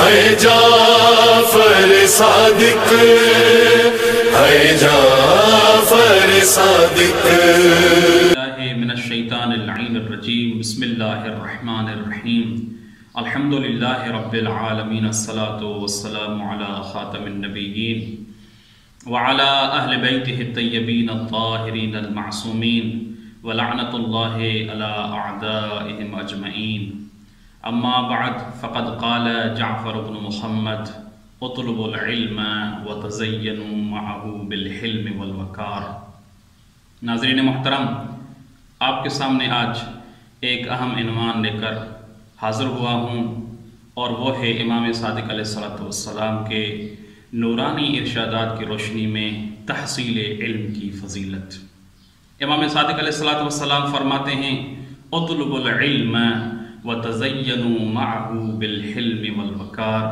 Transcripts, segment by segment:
ہے جعفر صادق، ہے جعفر صادق۔ من الشیطان اللعین الرجیم، بسم اللہ الرحمن الرحیم، الحمدللہ رب العالمین، الصلاة والسلام علی خاتم النبیین وعلی اہل بیتہ الطیبین الطاہرین المعصومین ولعنۃ اللہ علی اعدائہم اجمعین۔ اما بعد فقد قال جعفر بن محمد اطلبوا العلم وتزینوا معه بالحلم والوقار۔ ناظرین محترم، آپ کے سامنے آج ایک اہم عنوان لے کر حاضر ہوا ہوں، اور وہ ہے امام صادق علیہ السلام کے نورانی ارشادات کی روشنی میں تحصیل علم کی فضیلت۔ امام صادق علیہ السلام فرماتے ہیں اطلبوا العلم وتزینوا معه بالحلم والوقار۔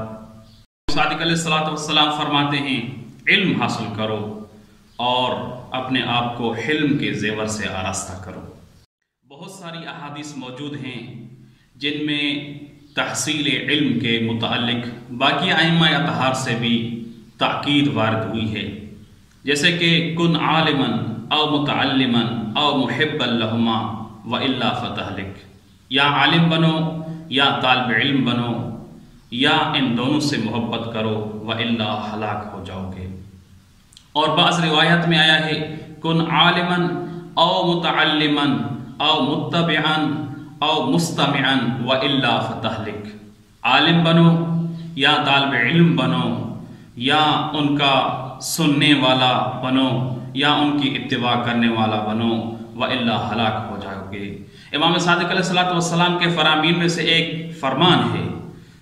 صادق علیہ السلام فرماتے ہیں علم حاصل کرو اور اپنے آپ کو حلم کے زیور سے آراستہ کرو۔ بہت ساری احادیث موجود ہیں جن میں تحصیل علم کے متعلق باقی ائمہ اطہار سے بھی تاکید وارد ہوئی ہے، جیسے کہ کن عالما او متعلما او محبا لہما والا فتہلک، یا عالم بنو یا طالب علم بنو، یا ان دونوں سے محبت کرو والا ہلاک ہو جاؤ گے۔ اور بعض روایت میں آیا ہے کن عالما او متعلما او متبعا او مستمعا والا فتہلک، عالم بنو یا طالب علم بنو، یا ان کا سننے والا بنو، یا ان کی اتباع کرنے والا بنو، والا ہلاک ہو جاؤ گے۔ امام صادق علیہ السلام کے فرامین میں سے ایک فرمان ہے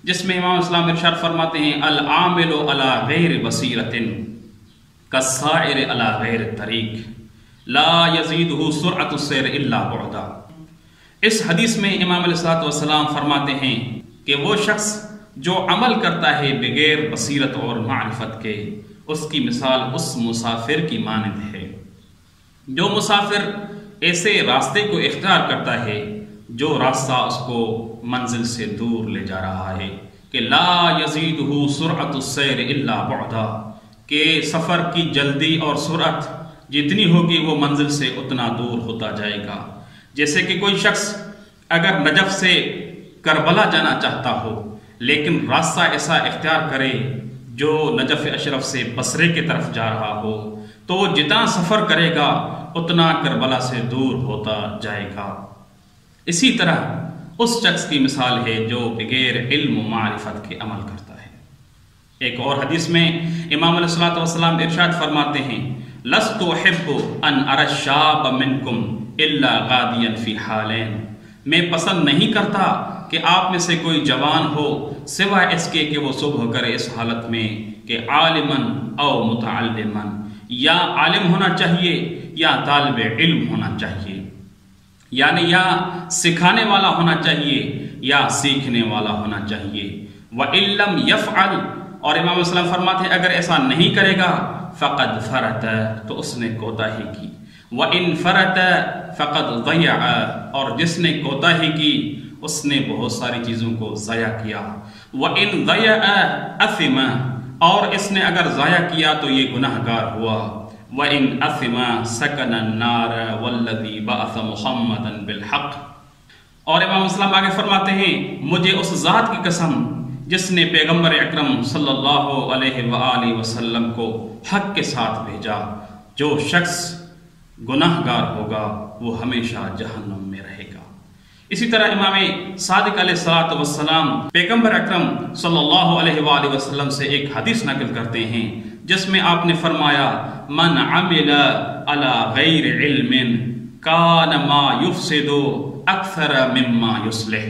جس میں امام اسلام ارشاد فرماتے ہیں العامل علی غیر بصیرۃ کالسائر علی غیر طریق لا یزیدہ سرعۃ السیر الا بعدا۔ اس حدیث میں امام علیہ السلام فرماتے ہیں کہ وہ شخص جو عمل کرتا ہے بغیر بصیرت اور معرفت کے، اس کی مثال اس مسافر کی مانند ہے۔ جو مسافر ایسے راستے کو اختیار کرتا ہے جو راستہ اس کو منزل سے دور لے جا رہا ہے، کہ لا یزیدہ سرعۃ السیر الا بعدا، کہ سفر کی جلدی اور سرعت جتنی ہوگی وہ منزل سے اتنا دور ہوتا جائے گا۔ جیسے کہ کوئی شخص اگر نجف سے کربلا جانا چاہتا ہو لیکن راستہ ایسا اختیار کرے جو نجف اشرف سے بصرے کی طرف جا رہا ہو، تو وہ جتنا سفر کرے گا اتنا کربلا سے دور ہوتا جائے گا۔ اسی طرح اس شخص کی مثال ہے جو بغیر علم و معرفت کے عمل کرتا ہے۔ ایک اور حدیث میں امام علیہ السلام ارشاد فرماتے ہیں لست احب ان اری الشاب منکم الا غادیا فی حالین، میں پسند نہیں کرتا کہ آپ میں سے کوئی جوان ہو سوائے اس کے کہ وہ صبح کرے اس حالت میں کہ عالما او متعلما، یا عالم ہونا چاہیے یا طالب علم ہونا چاہیے، یعنی یا سکھانے والا ہونا چاہیے یا سیکھنے والا ہونا چاہیے۔ وَإِن لَمْ يَفْعَلْ، اور امام اسلام فرماتے ہیں اگر ایسا نہیں کرے گا فَقَدْ فَرَتَ، تو اس نے کوتاہی کی۔ وَإِن فَرَتَ فَقَدْ ضَيَعَ، اور جس نے کوتاہی کی اس نے بہت ساری چیزوں کو ضائع کیا۔ وَإِن ضَيَعَ أَثِمَ، اور اس نے اگر ضائع کیا تو یہ گناہگار ہوا۔ وَإِنْ أَثِمَ سَكَنَ النَّارَ وَالَّذِي بَعَثَ مُحَمَّدًا بِالْحَقِّ، اور امام اسلام آگے فرماتے ہیں مجھے اس ذات کی قسم جس نے پیغمبر اکرم صلی اللہ علیہ وآلہ وسلم کو حق کے ساتھ بھیجا، جو شخص گناہگار ہوگا وہ ہمیشہ جہنم میں رہے گا۔ اسی طرح امام صادق علیہ السلام پیغمبر اکرم صلی اللہ علیہ وآلہ وسلم سے ایک حدیث نقل کرتے ہیں جس میں آپ نے فرمایا من عمل علی غیر علم کان ما یفسد اکثر مما یصلح،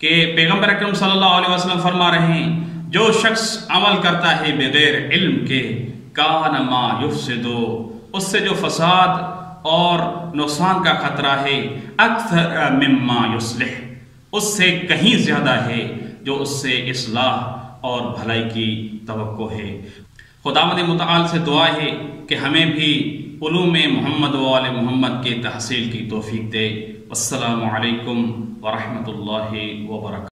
کہ پیغمبر اکرم صلی اللہ علیہ وسلم فرما رہے ہیں جو شخص عمل کرتا ہے بغیر علم کے کان ما یفسد، اس سے جو فساد اور نقصان کا خطرہ ہے اکثر مما یصلح، اس سے کہیں زیادہ ہے جو اس سے اصلاح اور بھلائی کی توقع ہے۔ خداوند متعال سے دعا ہے کہ ہمیں بھی علوم محمد و آل محمد کے تحصیل کی توفیق دے۔ والسلام علیکم ورحمۃ اللہ وبرکاتہ۔